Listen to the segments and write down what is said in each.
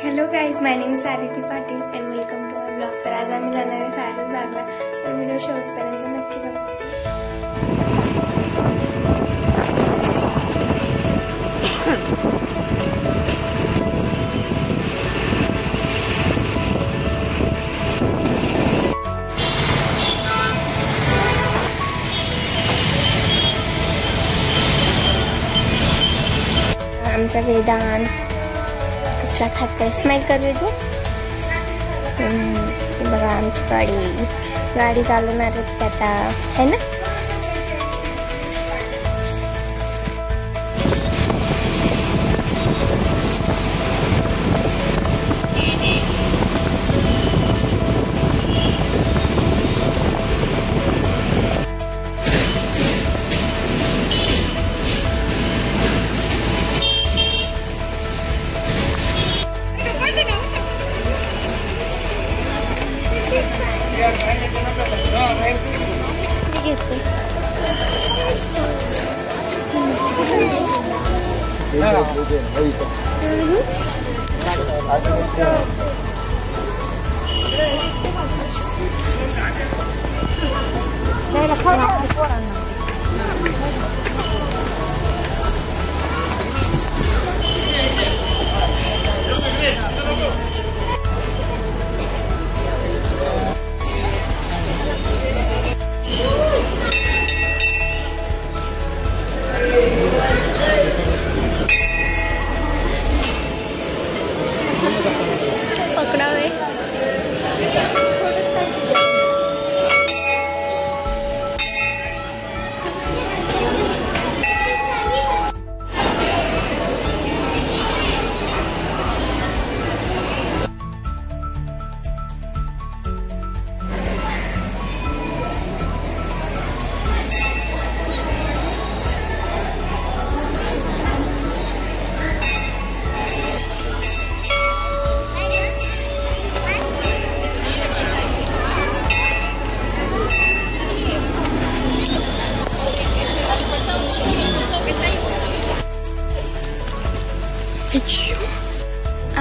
Hello guys, my name is Aditi Patil and welcome to our blog. तर आज आम्ही जाणार आहे सारसबागला, तर व्हिडिओ शेवटपर्यंत नक्की बघा। आमचा वेदांत कसला खात स्माइल कर तू। बघा आमची गाडी चालवणार आहेत आता, है ना।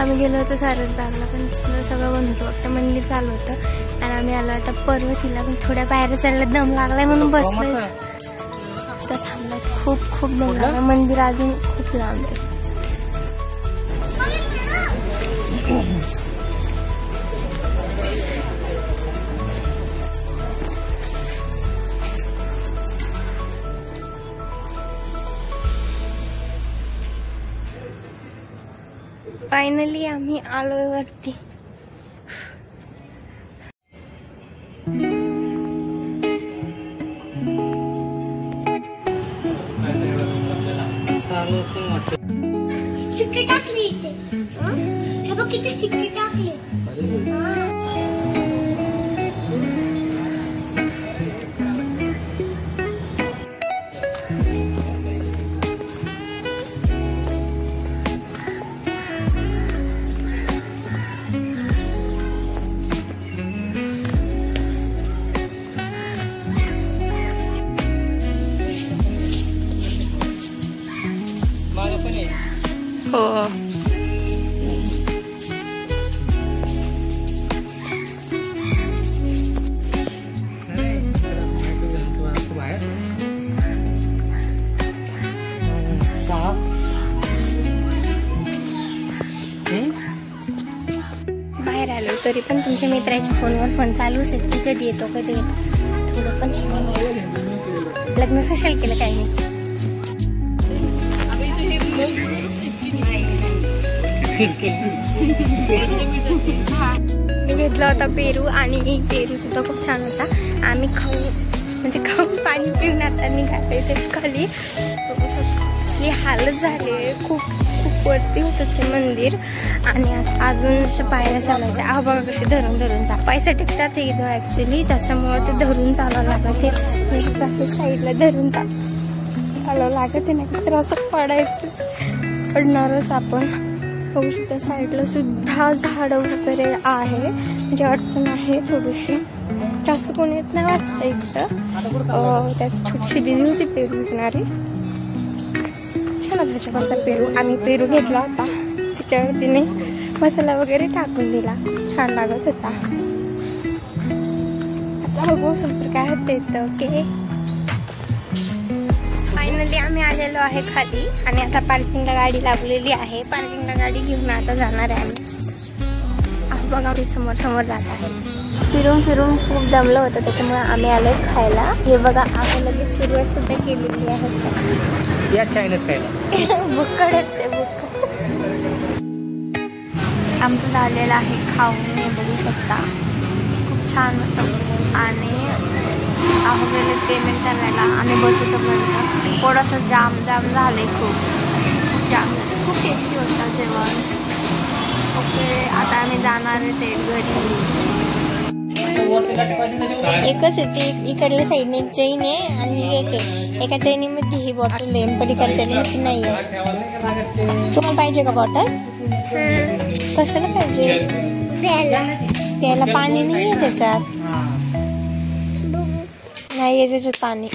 आम्ही गेलो होतो सारसबागला, पण तिथलं सगळं बंद होतं, फक्त मंदिर चालू होतं। आणि आम्ही आलो आता पर्वतीला, पण थोड्या पायऱ्या चढल्या, दम लागलाय म्हणून बसलोय। थांबलाय, खूप दम लागला। मंदिर अजून खूप लांब आहे। फायनली आम्ही आलोय वरती। शिक्के टाकली इथे, हे बघ किती शिक्के टाकले। हो, बाहेर आलो तरी पण तुमच्या मित्राच्या फोनवर फोन चालूच आहे की कधी येतो थोडं पण लग्न कशाला केलं काय नाही। मी घेतला होता पेरू, आणि पेरू सुद्धा खूप छान होता। आम्ही खाऊन पाणी पिऊन आता निघालो इथे खाली। हालत झाले, खूप वरती होतं ते मंदिर, आणि आता अजून अशा पायऱ्या चालायच्या। बघा कशी धरून जा, पैसे टिकतात इथं ऍक्च्युली, त्याच्यामुळे ते धरून चालावं लागत। ते साईडला धरून चालावं लागत नाही तर असं पडणारच आपण। बघू शकता साईडला सुद्धा झाड वगैरे आहे, म्हणजे अडचण आहे थोडीशी, जास्त कोणी येत नाही वाटतं इथं। त्यात छोटीशी दिदी होती पेरू विकणारी, छान त्याच्यापासून पेरू आम्ही पेरू घेतला होता, तिच्यावर तिने मसाला वगैरे टाकून दिला, खूप छान लागत होता. आता बघू समोर काय होते. ओके, फायनली आम्ही आलेलो आहे खाली आणि आता पार्किंगला गाडी लावलेली आहे. पार्किंगला गाडी घेऊन आता जाणार आहे आम्ही. बघा समोर समोर जात आहे. फिरून फिरून खूप जमलं होतं, त्याच्यामुळे आम्ही आलो खायला. हे बघा आम्ही लगेच सुरुवात सुद्धा केलेली आहे. या चायनीज खायला बुक्कड आहेत ते, बुक्कड. आमचं झालेलं आहे खाऊन, हे बघू शकता. खूप छान होतं. आणि आम्ही गेले पेमेंट करायला. आम्ही बसू पर्यंत थोडंसं जाम झाले, खूप जाम झाले. खूप टेस्टी होतं जेवण. ओके, आता आम्ही जाणार आहे ते घरी. एकच येते, इकडल्या साईडने एक चैन आहे आणि एक आहे. एका चैनीमध्ये ही बॉटल आहे, पलीकडच्या चैनीमध्ये नाही आहे. तुम्हाला पाहिजे का बॉटल? कशाला पाहिजे? प्यायला पाणी नाही आहे त्याच्यात. नाही आहे त्याच्यात पाणी.